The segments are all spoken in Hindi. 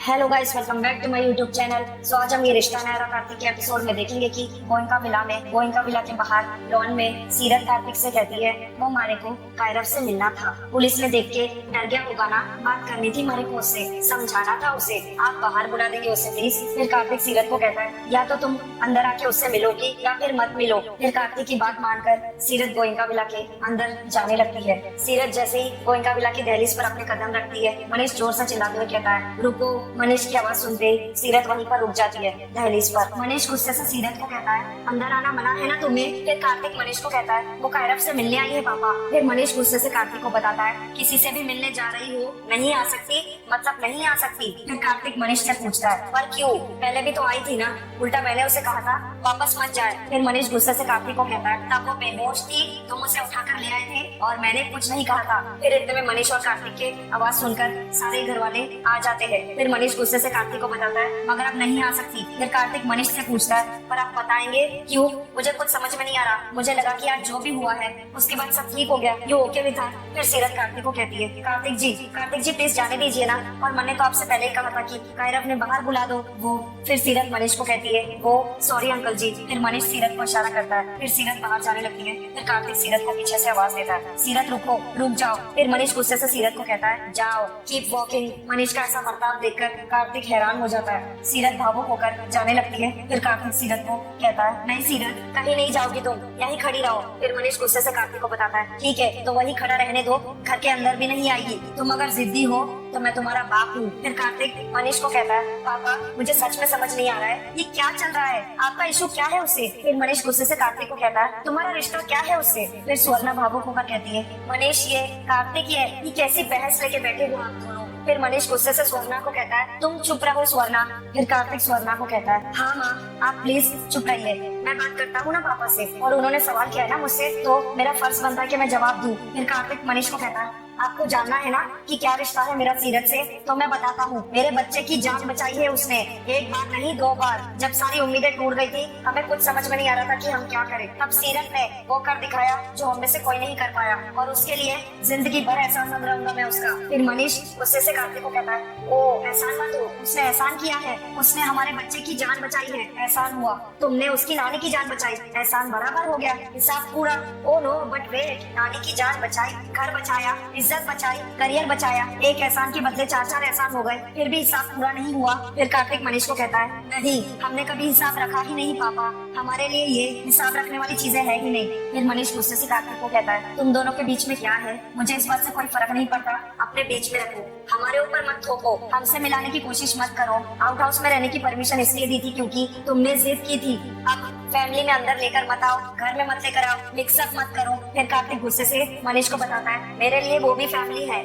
Hello guys, welcome back to my YouTube channel. So आज हम ये रिश्ता नायरा कार्तिक के एपिसोड में देखेंगे कि गोइंका विला के बाहर लॉन में सीरत कार्तिक से कहती है वो मारे को कायरव से मिलना था। पुलिस ने देख के डर गया होगा ना, बात करनी थी मारे को उससे, समझाना था उसे, आप बाहर बुला देंगे उसे प्लीज। फिर कार्तिक सीरत को कहता है या तो तुम अंदर आके उससे मिलोगी या फिर मत मिलो। फिर कार्तिक की बात मानकर सीरत गोइंका विला के अंदर जाने लगती है। सीरत जैसे ही गोइंका विला की दहलीज पर अपने कदम रखती है, मनीष जोर से चिल्लाते हुए कहता है रुको। मनीष की आवाज सुनते ही सीरत वहीं पर रुक जाती है दहलीज पर। मनीष गुस्से से सीरत को कहता है अंदर आना मना है ना तुम्हें। फिर कार्तिक मनीष को कहता है वो कायरव से मिलने आई है पापा। फिर मनीष गुस्से से कार्तिक को बताता है किसी से भी मिलने जा रही हो, नहीं आ सकती, मतलब नहीं आ सकती। फिर कार्तिक मनीष से पूछता है पर क्यों, पहले भी तो आई थी ना, उल्टा मैंने उसे कहा था वापस मत जाए। फिर मनीष गुस्से से कार्तिक को कहता है तब वो बेहोश थी, तुम उसे उठाकर ले आए थे और मैंने कुछ नहीं कहा था। फिर इतने में मनीष और कार्तिक के आवाज सुनकर सारे घर वाले आ जाते हैं। फिर मनीष गुस्से से कार्तिक को बताता है मगर अब नहीं आ सकती। फिर कार्तिक मनीष से पूछता है पर आप बताएंगे क्यों, मुझे कुछ समझ में नहीं आ रहा। मुझे लगा कि आज जो भी हुआ है उसके बाद सब ठीक हो गया, ये ओके भी था। फिर सीरत कार्तिक को कहती है कार्तिक जी प्लीज जाने दीजिए ना, और मैंने तो आपसे पहले ही कहा था कि कायरव ने बाहर बुला दो वो। फिर सीरत मनीष को कहती है वो सॉरी अंकल जी। फिर मनीष सीरत को इशारा करता है, फिर सीरत बाहर जाने लगती है। फिर कार्तिक सीरत को पीछे से आवाज देता है सीरत रुको, रुक जाओ। फिर मनीष गुस्से से सीरत को कहता है जाओ, कीप वॉकिंग। मनीष का ऐसा बर्ताव देखकर कार्तिक हैरान हो जाता है। सीरत भावुक होकर जाने लगती है। फिर कार्तिक सीरत को कहता है नहीं सीरत, कहीं नहीं जाओगी तुम, यहीं खड़ी रहो। फिर मनीष गुस्से से कार्तिक को बताता है ठीक है तो वहीं खड़ा रहने दो, घर के अंदर भी नहीं आएगी। तुम अगर जिद्दी हो तो मैं तुम्हारा बाप हूँ। फिर कार्तिक मनीष को कहता है पापा मुझे सच में समझ नहीं आ रहा है ये क्या चल रहा है, आपका इशू क्या है उससे। फिर मनीष गुस्से से कार्तिक को कहता है तुम्हारा रिश्ता क्या है उससे। फिर स्वर्णा भावुक होकर कहती है मनीष ये कार्तिक ये कैसी बहस लेके बैठे हो आप दोनों। फिर मनीष गुस्से से स्वर्णा को कहता है तुम चुप रहो स्वर्णा। फिर कार्तिक स्वर्णा को कहता है हाँ माँ आप प्लीज चुप रहिए, मैं बात करता हूँ ना पापा से, और उन्होंने सवाल किया है ना मुझसे तो मेरा फर्ज बनता है कि मैं जवाब दूँ। फिर कार्तिक मनीष को कहता है आपको जानना है ना कि क्या रिश्ता है मेरा सीरत से, तो मैं बताता हूँ। मेरे बच्चे की जान बचाई है उसने, एक बार नहीं दो बार। जब सारी उम्मीदें टूट गई थी, हमें कुछ समझ में नहीं आ रहा था कि हम क्या करें, तब सीरत ने वो कर दिखाया जो हम में से कोई नहीं कर पाया, और उसके लिए जिंदगी भर एहसान मंद रहूंगा मैं उसका। फिर मनीष गुस्से से कार्तिक को कहता है ओ एहसान मत हो, उसने एहसान किया है, उसने हमारे बच्चे की जान बचाई है, एहसान हुआ। तुमने उसकी नानी की जान बचाई, एहसान बराबर हो गया, हिसाब पूरा। ओ नो बट वेट, नानी की जान बचाई, घर बचाया, इज्जत बचाई, करियर बचाया, एक एहसान के बदले चार चार एहसान हो गए, फिर भी हिसाब पूरा नहीं हुआ। फिर कार्तिक मनीष को कहता है नहीं हमने कभी हिसाब रखा ही नहीं पापा, हमारे लिए ये हिसाब रखने वाली चीजें है ही नहीं। फिर मनीष गुस्से से कार्तिक को कहता है तुम दोनों के बीच में क्या है, मुझे इस बात से कोई फर्क नहीं पड़ता, अपने बीच में रखो, हमारे ऊपर मत थोपो, हमसे मिलाने की कोशिश मत करो। आउट हाउस में रहने की परमिशन इसलिए दी थी क्योंकि तुमने जिद की थी, अब फैमिली में अंदर लेकर मत आओ, घर में मत लेकर आओ, मिक्सअप मत करो। फिर कार्तिक गुस्से से मनीष को बताता है मेरे लिए वो भी फैमिली है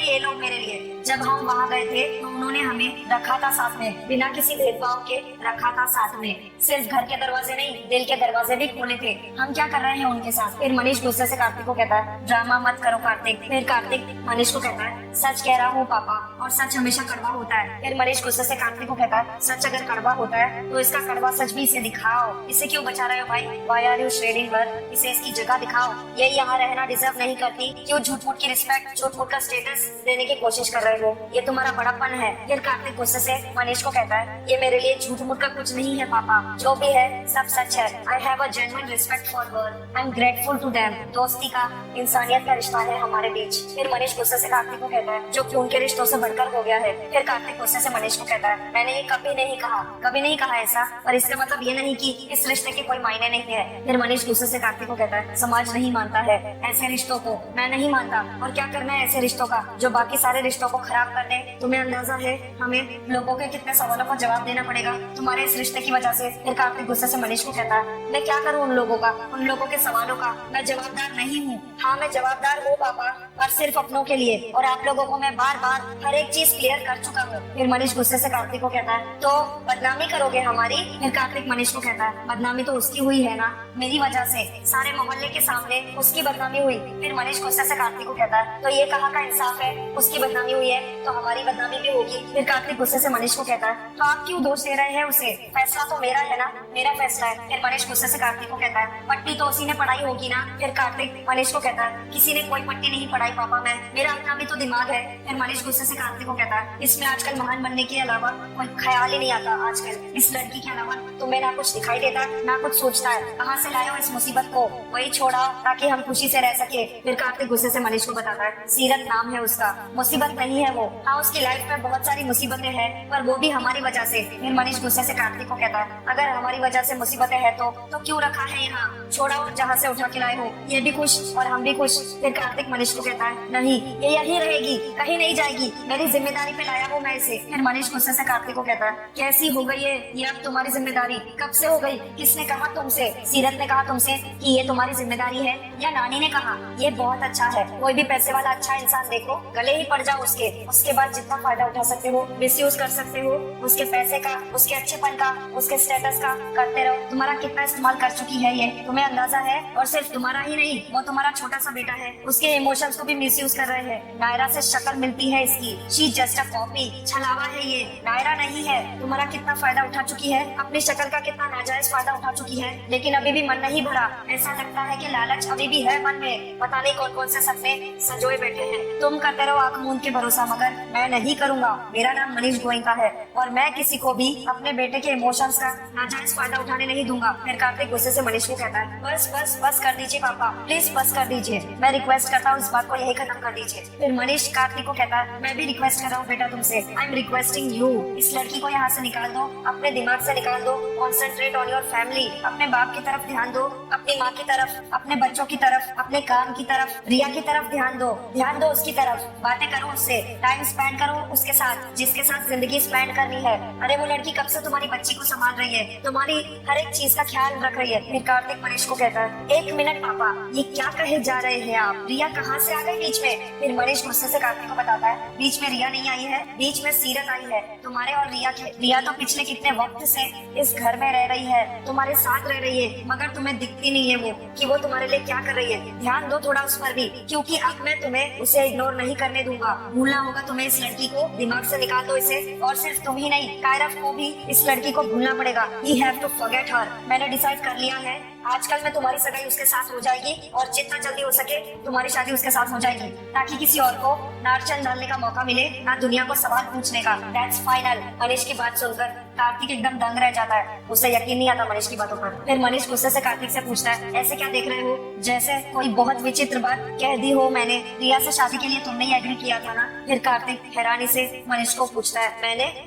ये लोग मेरे लिए। जब हम वहाँ गए थे तो उन्होंने हमें रखा था साथ में, बिना किसी भेदभाव के रखा था साथ में, सिर्फ घर के दरवाजे नहीं दिल के दरवाजे भी खोले थे। हम क्या कर रहे हैं उनके साथ। फिर मनीष गुस्से से कार्तिक को कहता है ड्रामा मत करो कार्तिक। फिर कार्तिक मनीष को कहता है सच कह रहा हूँ पापा, और सच हमेशा कड़वा होता है। फिर मनीष गुस्से से कार्तिक को कहता है सच अगर कड़वा होता है तो इसका कड़वा सच भी इसे दिखाओ, इसे क्यों बचा रहे हो भाई, व्हाई आर यू शेडिंग हर, इसे इसकी जगह दिखाओ, ये यहाँ रहना डिजर्व नहीं करती, क्यों झूठ मूठ की रिस्पेक्ट, झूठ मूठ का स्टेटस देने की कोशिश कर रहे हो, ये तुम्हारा बड़ापन है। फिर कार्तिक गुस्से से मनीष को कहता है ये मेरे लिए झूठ मूठ का कुछ नहीं है पापा, जो भी है सब सच है। I have a genuine respect for her, I am grateful to them. दोस्ती का, इंसानियत का रिश्ता है हमारे बीच। फिर मनीष गुस्से से कार्तिक को कहता है जो खून के रिश्तों से बढ़कर हो गया है। फिर कार्तिक गुस्से से मनीष को कहता है मैंने ये कभी नहीं कहा ऐसा, पर इसका मतलब ये नहीं कि इस रिश्ते के कोई मायने नहीं है। फिर मनीष गुस्से से कार्तिक को कहता है समाज नहीं मानता है ऐसे रिश्तों को, मैं नहीं मानता, और क्या करना है ऐसे रिश्तों का जो बाकी सारे रिश्तों को खराब कर दे। तुम्हें अंदाजा है हमें लोगों के कितने सवालों का जवाब देना पड़ेगा तुम्हारे इस रिश्ते की वजह से। फिर कार्तिक गुस्से से मनीष को कहता है मैं क्या करूँ उन लोगों के सवालों का, मैं जवाबदार नहीं हूँ। हाँ मैं जवाबदार हूँ पापा, पर सिर्फ अपनों के लिए, और आप लोगों को मैं बार बार हर एक चीज क्लियर कर चुका हूँ। फिर मनीष गुस्से से कार्तिक को कहता है तो बदनामी करोगे हमारी। फिर कार्तिक मनीष को कहता है बदनामी तो उसकी हुई है ना, मेरी वजह से, सारे मोहल्ले के सामने उसकी बदनामी हुई। फिर मनीष गुस्से से कार्तिक को कहता है तो ये कहाँ का इंसाफ है, उसकी बदनामी हुई है तो हमारी बदनामी भी होगी। फिर कार्तिक गुस्से से मनीष को कहता है तो आप क्यों दोष दे रहे हैं उसे, फैसला तो मेरा है ना, मेरा फैसला है। फिर मनीष गुस्से से कार्तिक को कहता है पट्टी तो उसी ने पढ़ाई होगी ना। फिर कार्तिक मनीष को कहता है किसी ने कोई पट्टी नहीं पढ़ाई पापा, मैं, मेरा अपना भी तो दिमाग है। फिर मनीष गुस्से से कार्तिक को कहता है, इसमें आजकल महान बनने के अलावा कोई ख्याल ही नहीं आता। आजकल इस लड़की के अलावा तुम्हें ना कुछ दिखाई देता ना कुछ सोचता है। कहाँ से लाए हो इस मुसीबत को? वही छोड़ा ताकि हम खुशी से रह सके। फिर कार्तिक गुस्से से मनीष को बताता है, सीरत नाम है उसका, मुसीबत नहीं है वो। हाँ, उसकी लाइफ में बहुत सारी मुसीबतें हैं, पर वो भी हमारी वजह से। फिर मनीष गुस्से से कार्तिक को कहता है, अगर हमारी वजह से मुसीबतें हैं तो क्यों रखा है यहाँ? छोड़ाओ जहाँ से उठा के लाए हो। ये भी खुश और हम भी खुश। फिर कार्तिक मनीष को कहता है, नहीं, ये यहीं रहेगी, कहीं नहीं जाएगी, मेरी जिम्मेदारी पे लाया हूँ मैं इसे। फिर मनीष गुस्से से कार्तिक को कहता है, कैसी हो गई है ये अब तुम्हारी जिम्मेदारी? कब से हो गई? किसने कहा तुमसे? सीरत ने कहा तुमसे कि ये तुम्हारी जिम्मेदारी है, या नानी ने कहा? ये बहुत अच्छा है। कोई भी पैसे वाला अच्छा इंसान देखो, गले ही पड़ जाओ उसके बाद जितना फायदा उठा सकते हो, मिसयूज कर सकते हो उसके पैसे का, उसके अच्छेपन का, उसके स्टेटस का करते रहो। तुम्हारा कितना इस्तेमाल कर चुकी है ये तुम्हें अंदाजा है? और सिर्फ तुम्हारा ही नहीं, वो तुम्हारा छोटा सा बेटा है, उसके इमोशंस को भी मिसयूज कर रहे हैं। नायरा से शक्ल मिलती है इसकी, शी जस्ट अ कॉपी, छलावा है ये, नायरा नहीं है। तुम्हारा कितना फायदा उठा चुकी है, अपनी शक्ल का कितना नाजायज फायदा उठा चुकी है, लेकिन अभी भी मन नहीं भरा। ऐसा लगता है कि लालच अभी भी है मन में। पता नहीं कौन कौन से सपने संजोए बैठे हैं। तुम करते रहो आंख मूंद के भरोसा, मगर मैं नहीं करूंगा। मेरा नाम मनीष गोयनका है और मैं किसी को भी अपने बेटे के इमोशंस का नाजायज फायदा उठाने नहीं दूंगा। फिर कार्तिक गुस्से से मनीष को कहता है, बस बस बस कर दीजिए पापा, प्लीज बस कर दीजिए। मैं रिक्वेस्ट करता हूँ इस बात को यही खत्म कर दीजिए। फिर मनीष कार्तिक को कहता है, मैं भी रिक्वेस्ट कर रहा हूँ बेटा तुमसे, आई एम रिक्वेस्टिंग यू। इस लड़की को यहाँ से निकाल दो, अपने दिमाग से निकाल दो। Concentrate on your family. अपने बाप की तरफ ध्यान दो, अपनी माँ की तरफ, अपने बच्चों की तरफ, अपने काम की तरफ, रिया की तरफ ध्यान दो उसकी तरफ। बातें करो उससे, टाइम स्पेंड करो उसके साथ जिसके साथ जिंदगी स्पेंड करनी है। अरे वो लड़की कब से तुम्हारी बच्ची को संभाल रही है, तुम्हारी हर एक चीज का ख्याल रख रही है। फिर कार्तिक मनीष को कहता है, एक मिनट पापा, ये क्या कहे जा रहे हैं आप? रिया कहाँ से आ गई बीच में? फिर मनीष गुस्से से कार्तिक को बताता है, बीच में रिया नहीं आई है, बीच में सीरत आई है, तुम्हारे और रिया के। रिया तो पिछले कितने वक्त से इस घर में रह रही है, तुम्हारे साथ रह रही है, मगर तुम्हें दिखती नहीं है वो कि वो तुम्हारे लिए क्या कर रही है। ध्यान दो थोड़ा उस पर भी, क्योंकि अब मैं तुम्हें उसे इग्नोर नहीं करने दूंगा। भूलना होगा तुम्हें इस लड़की को, दिमाग से निकाल दो इसे। और सिर्फ तुम ही नहीं, कायरव को भी इस लड़की को भूलना पड़ेगा। You have to forget her। मैंने डिसाइड कर लिया है, आजकल में तुम्हारी सगाई उसके साथ हो जाएगी और जितना जल्दी हो सके तुम्हारी शादी उसके साथ हो जाएगी, ताकि किसी और को नारचन डालने का मौका मिले, ना दुनिया को सवाल पूछने का। That's final। मनीष की बात सुनकर कार्तिक एकदम दंग रह जाता है, उसे यकीन नहीं आता मनीष की बातों पर। फिर मनीष गुस्से से कार्तिक से पूछता है, ऐसे क्या देख रहे हो, जैसे कोई बहुत विचित्र बात कह दी हो मैंने। रिया से शादी के लिए तुमने ही एग्री किया था ना? फिर कार्तिक हैरानी से मनीष को पूछता है,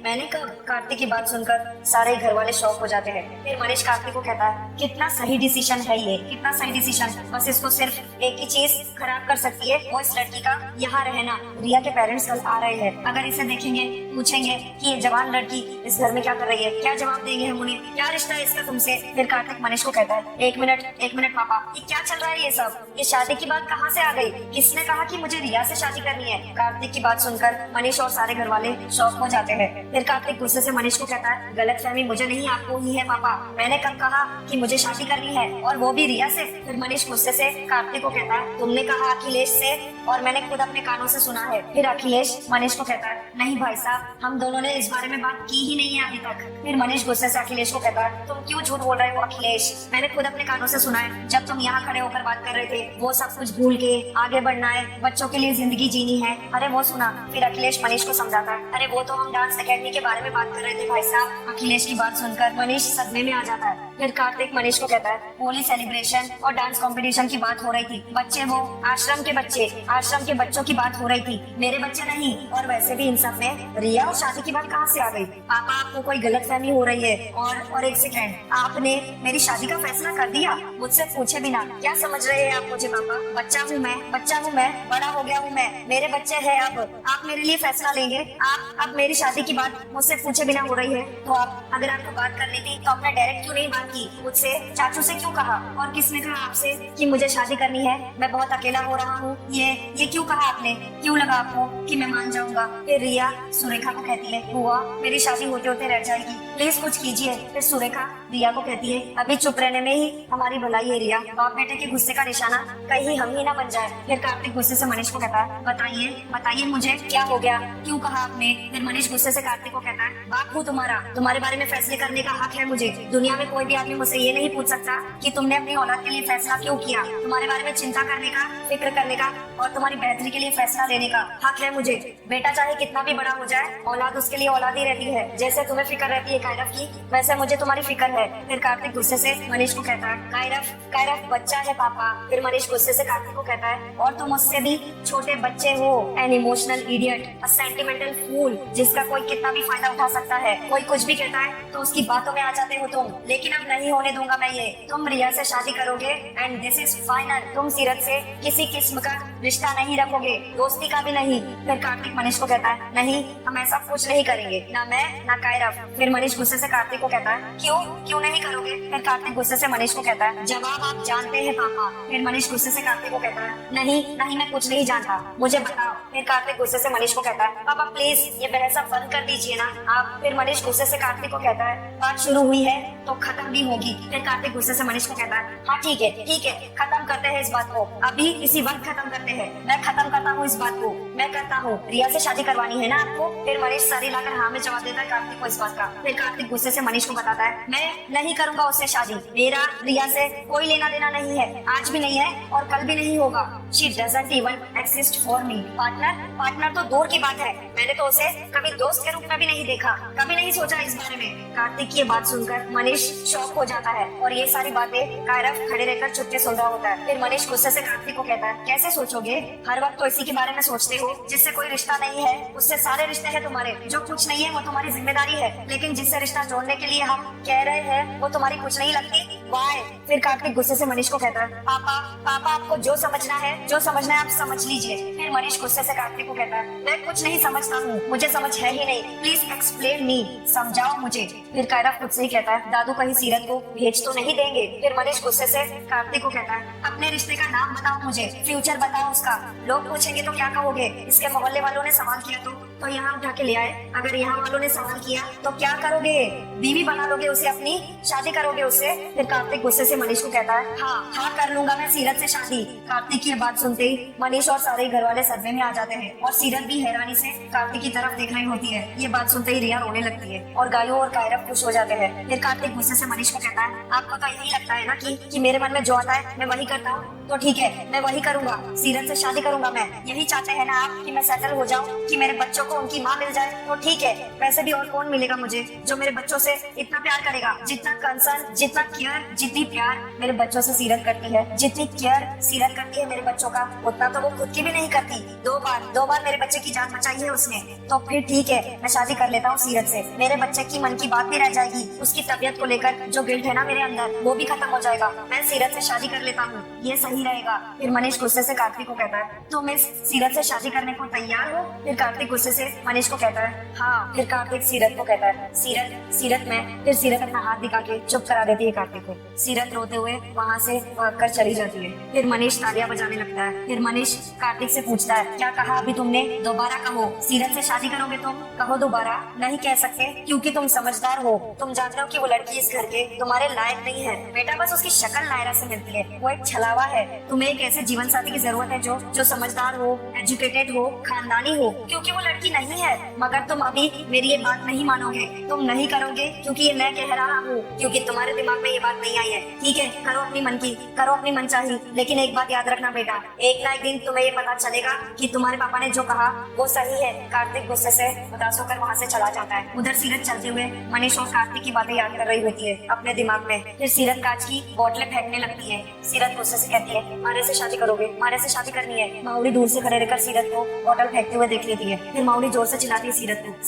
मैंने कब? कार्तिक की बात सुनकर सारे घर वाले शॉक हो जाते हैं। फिर मनीष कार्तिक को कहता है, कितना सही डिसीजन है ये, कितना सही डिसीजन। बस इसको सिर्फ एक ही चीज खराब कर सकती है, वो इस लड़की का यहाँ रहना। रिया के पेरेंट्स कल आ रहे हैं, अगर इसे देखेंगे, पूछेंगे कि ये जवान लड़की इस घर में क्या कर रही है, क्या जवाब देंगे हम उन्हें? क्या रिश्ता है इसका तुमसे? फिर कार्तिक मनीष को कहता है, एक मिनट पापा, ये क्या चल रहा है ये सब? ये शादी की बात कहाँ से आ गई? किसने कहा कि मुझे रिया से शादी करनी है? कार्तिक की बात सुनकर मनीष और सारे घर वाले शॉक हो जाते हैं। फिर कार्तिक गुस्से से मनीष को कहता है, गलतफहमी मुझे नहीं आपको ही है पापा। मैंने कब कहा कि मुझे शादी करनी है, और वो भी रिया से? फिर मनीष गुस्से से कार्तिक को कहता है, तुमने कहा अखिलेश से, और मैंने खुद अपने कानों से सुना है। फिर अखिलेश मनीष को कहता है, नहीं भाई साहब, हम दोनों ने इस बारे में बात की ही नहीं है अभी तक। फिर मनीष गुस्से से अखिलेश को कहता है, तुम क्यों झूठ बोल रहे हो अखिलेश? मैंने खुद अपने कानों से सुना है, जब तुम यहाँ खड़े होकर बात कर रहे थे, वो सब कुछ भूल के आगे बढ़ना है, बच्चों के लिए जिंदगी जीनी है। अरे वो सुना। फिर अखिलेश मनीष को समझाता है, अरे वो तो हम डांस अकेडमी के बारे में बात कर रहे थे भाई साहब। अखिलेश की बात सुनकर मनीष सदमे में आ जाता है। फिर कार्तिक मनीष को कहता है, होली सेलिब्रेशन और डांस कंपटीशन की बात हो रही थी, बच्चे वो आश्रम के बच्चों की बात हो रही थी, मेरे बच्चे नहीं। और वैसे भी इन सब में रिया और शादी की बात कहाँ से आ गई? पापा, आपको कोई गलतफहमी हो रही है। और एक सेकंड, आपने मेरी शादी का फैसला कर दिया मुझसे पूछे बिना? क्या समझ रहे हैं आप मुझे पापा? बच्चा हूँ मैं, बड़ा हो गया हूँ मैं, मेरे बच्चे हैं। अब आप मेरे लिए फैसला लेंगे? आप अब मेरी शादी की बात मुझसे पूछे बिना हो रही है, तो आप अगर आपको बात करनी थी तो आपने डायरेक्ट क्यों नहीं बात की? मुझसे, चाचू से क्यों कहा? और किसने कहा आपसे कि मुझे शादी करनी है? मैं बहुत अकेला हो रहा हूँ, ये क्यों कहा आपने? क्यों लगा आपको कि मैं मान जाऊंगा? फिर रिया सुरेखा को कहती है, बुआ मेरी शादी होते होते रह जाएगी, प्लीज कुछ कीजिए। फिर सुरेखा रिया को कहती है, अभी चुप रहने में ही हमारी भलाई है रिया, बाप बेटे के गुस्से का निशाना कहीं हम ही ना बन जाए। फिर कार्तिक गुस्से से मनीष को कहता है, बताइए बताइए मुझे क्या हो गया, क्यों कहा आपने। फिर मनीष गुस्से से कार्तिक को कहता है, बाप हूँ तुम्हारा, तुम्हारे बारे में फैसले करने का हक है मुझे। दुनिया में कोई भी आदमी मुझसे ये नहीं पूछ सकता कि तुमने अपनी औलाद के लिए फैसला क्यों किया। तुम्हारे बारे में चिंता करने का, फिक्र करने का और तुम्हारी बेहतरी के लिए फैसला लेने का हक है मुझे। बेटा चाहे कितना भी बड़ा हो जाए, औलाद उसके लिए औलाद ही रहती है। जैसे तुम्हें फिक्र रहती है कायरव की, वैसे मुझे तुम्हारी फिक्र है। फिर कार्तिक गुस्से से मनीष को कहता है, कायरव बच्चा है पापा। फिर मनीष गुस्से से कार्तिक को कहता है, और तुम उससे भी छोटे बच्चे हो, an emotional idiot, a sentimental fool, जिसका कोई कितना भी फायदा उठा सकता है। कोई कुछ भी कहता है तो उसकी बातों में आ जाते हो तुम। लेकिन अब नहीं होने दूंगा मैं ये। तुम रिया से शादी करोगे एंड दिस इज फाइनल। तुम सीरत से किसी किस्म का रिश्ता नहीं रखोगे, दोस्ती का भी नहीं। फिर कार्तिक मनीष को कहता है, नहीं हम ऐसा कुछ नहीं करेंगे, ना मैं ना कायरव। फिर मनीष गुस्से से कार्तिक को कहता है, क्यों नहीं करोगे। फिर कार्तिक गुस्से से मनीष को कहता है, जवाब आप जानते हैं पापा। फिर मनीष गुस्से से कार्तिक को कहता है, नहीं मैं कुछ नहीं जानता, मुझे बताओ। फिर कार्तिक गुस्से से मनीष को कहता है, पापा प्लीज ये बहस आप बंद कर दीजिए ना आप। फिर मनीष गुस्से से कार्तिक को कहता है, बात शुरू हुई है तो खत्म भी होगी। फिर कार्तिक गुस्से से मनीष को कहता है, हाँ ठीक है खत्म करते हैं इस बात को, अभी इसी वक्त खत्म करते हैं। मैं खत्म करता हूँ इस बात को, मैं करता हूँ। रिया से शादी करवानी है ना आपको। फिर मनीष सारी लाकर हाँ में जवाब देता है कार्तिक को इस बात का। फिर कार्तिक गुस्से से मनीष को बताता है, मैं नहीं करूंगा उससे शादी, मेरा रिया से कोई लेना देना नहीं है, आज भी नहीं है और कल भी नहीं होगा। She doesn't even exist for me। Partner तो दूर की बात है, मैंने तो उसे कभी दोस्त के रूप में भी नहीं देखा, कभी नहीं सोचा इस बारे में। कार्तिक की ये बात सुनकर मनीष शॉक हो जाता है और ये सारी बातें कायरव खड़े रहकर चुपके सुन रहा होता है। फिर मनीष गुस्से से कार्तिक को कहता है, कैसे सोचोगे, हर वक्त तो इसी के बारे में सोचते हो जिससे कोई रिश्ता नहीं है, उससे सारे रिश्ते हैं तुम्हारे। जो कुछ नहीं है वो तुम्हारी जिम्मेदारी है, लेकिन जिससे रिश्ता जोड़ने के लिए हम कह रहे हैं वो तुम्हारी कुछ नहीं लगती। वाई। फिर कार्तिक गुस्से से मनीष को कहता है, पापा आपको जो समझना है आप समझ लीजिए। फिर मनीष गुस्से से कार्तिक को कहता है, मैं कुछ नहीं समझता हूँ, मुझे समझ है ही नहीं, प्लीज एक्सप्लेन मी, समझाओ मुझे। फिर कायरव खुद से ही कहता है, दादू कहीं सीरत को भेज तो नहीं देंगे। फिर मनीष गुस्से से कार्तिक को कहता है, अपने रिश्ते का नाम बताओ मुझे, फ्यूचर बताओ उसका, लोग पूछेंगे तो क्या कहोगे, इसके मोहल्ले वालों ने सवाल किया तो यहाँ उठा के ले आए, अगर यहाँ वालों ने सवाल किया तो क्या करोगे, बीवी बना लोगे उसे अपनी, शादी करोगे उससे। फिर कार्तिक गुस्से से मनीष को कहता है, हाँ कर लूंगा मैं सीरत से शादी। कार्तिक की बात सुनते ही मनीष और सारे घर वाले सदमे में आ जाते हैं और सीरत भी हैरानी से कार्तिक की तरफ देख रही होती है। ये बात सुनते ही रिया रोने लगती है और गायों और कायरव खुश हो जाते हैं। फिर कार्तिक गुस्से से मनीष को कहता है, आपको तो यही लगता है ना कि मेरे मन में जो आता है मैं वही करता हूँ, तो ठीक है मैं वही करूंगा, सीरत से शादी करूंगा मैं। यही चाहते हैं ना आप कि मैं सेटल हो जाऊं, कि मेरे बच्चों को उनकी माँ मिल जाए, तो ठीक है। वैसे भी और कौन मिलेगा मुझे जो मेरे बच्चों से इतना प्यार करेगा, जितना कंसर्न, जितना केयर, जितनी प्यार मेरे बच्चों से सीरत करती है, जितनी केयर सीरत करती है मेरे बच्चों का, उतना तो वो खुद की भी नहीं करती। दो बार मेरे बच्चे की जान बचाई है उसने, तो फिर ठीक है मैं शादी कर लेता हूँ सीरत से। मेरे बच्चे की मन की बात भी रह जाएगी, उसकी तबीयत को लेकर जो गिल्ट है ना मेरे अंदर वो भी खत्म हो जाएगा। मैं सीरत से शादी कर लेता हूँ, ये सही रहेगा। फिर मनीष गुस्से से कार्तिक को कहता है, तुम इस सीरत से शादी करने को तैयार हो। फिर कार्तिक गुस्से से मनीष को कहता है, हाँ। फिर कार्तिक सीरत को कहता है, सीरत में। फिर सीरत अपना हाथ दिखा के चुप करा देती है कार्तिक को। सीरत रोते हुए वहाँ से भागकर चली जाती है। फिर मनीष तालियां बजाने लगता है। फिर मनीष कार्तिक से पूछता है, क्या कहा अभी तुमने, दोबारा कहो। सीरत से शादी करोगे तुम, कहो दोबारा। नहीं कह सकते क्योंकि तुम समझदार हो, तुम जानते हो कि वो लड़की इस घर के तुम्हारे लायक नहीं है बेटा, बस उसकी शक्ल नायरा से मिलती है, वो एक छलावा है। तुम्हें एक ऐसे जीवन साथी की जरूरत है जो समझदार हो, एजुकेटेड हो, खानदानी हो, क्योंकि वो लड़की नहीं है। मगर तुम अभी मेरी ये बात नहीं मानोगे, तुम नहीं करोगे क्योंकि ये मैं कह रहा हूँ, क्योंकि तुम्हारे दिमाग में ये बात नहीं आई है। ठीक है, करो अपनी मन की, करो अपनी मनचाही, लेकिन एक बात याद रखना बेटा, एक ना एक दिन तुम्हें ये पता चलेगा कि तुम्हारे पापा ने जो कहा वो सही है। कार्तिक गुस्से से उदास होकर वहाँ से चला जाता है। उधर सीरत चलते हुए मनीष और कार्तिक की बातें याद कर रही होती है अपने दिमाग में। फिर सीरत कांच की बोतलें फेंकने लगती है। सीरत गुस्से से कहती है, मारे से शादी करोगे, मारे से शादी करनी है। माउरी दूर से खड़े रहकर सीरत को बोतल फेंकते हुए देख लेती है। फिर माउरी जोर से चिल्लाती है सीरत को,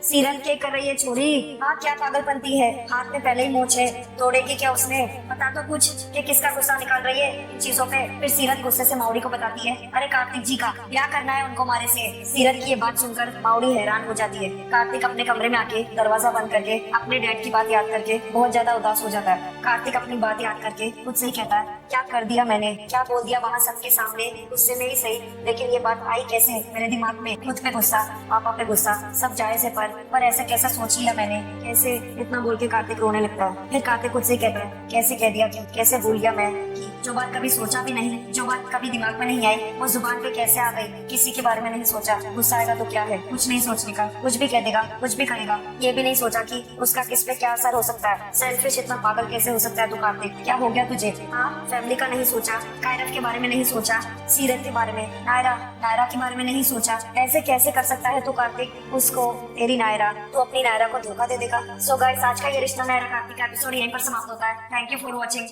सीरत क्या कर रही है छोरी, हाँ क्या पागलपंती है, हाथ में पहले ही मोच है, तोड़ेगी क्या उसने, बता तो कुछ कि किसका गुस्सा निकाल रही है इन चीजों पे। फिर सीरत गुस्से से माउरी को बताती है, अरे कार्तिक जी का क्या करना है उनको मारे से। सीरत की ये बात सुनकर माउरी हैरान हो जाती है। कार्तिक अपने कमरे में आके दरवाजा बंद करके अपने डैड की बात याद करके बहुत ज्यादा उदास हो जाता है। कार्तिक अपनी बात याद करके खुद से ही कहता है, क्या कर दिया मैंने, क्या बोल दिया वहाँ सबके सामने, गुस्से में ही सही, लेकिन ये बात आई कैसे मेरे दिमाग में। खुद पे गुस्सा, पापा पे गुस्सा, सब जायज है, पर ऐसा कैसा सोच लिया मैंने, कैसे, इतना बोल के कार्तिक रोने लगता है। फिर कार्तिक खुद से ही कहता है, कैसे कह दिया, कैसे भूल गया मैं कि जो बात कभी सोचा भी नहीं, जो बात कभी दिमाग में नहीं आई, वो जुबान पे कैसे आ गई। किसी के बारे में नहीं सोचा, गुस्सा आएगा तो क्या है, कुछ नहीं सोचने का, कुछ भी कह देगा, कुछ भी करेगा। ये भी नहीं सोचा कि उसका किस पे क्या असर हो सकता है। सेल्फिश इतना पागल कैसे हो सकता है तू कार्तिक, क्या हो गया तुझे। हाँ, फैमिली का नहीं सोचा, कायरव के बारे में नहीं सोचा, सीरत के बारे में, नायरा नायरा के बारे में नहीं सोचा। ऐसे कैसे कर सकता है तू कार्तिक। उसको, तेरी नायरा, तू अपनी नायरा को धोखा दे देगा। सो गाइस, आज का ये रिश्ता नायरा कार्तिक का एपिसोड यहीं पर समाप्त होता है। Thank you for watching.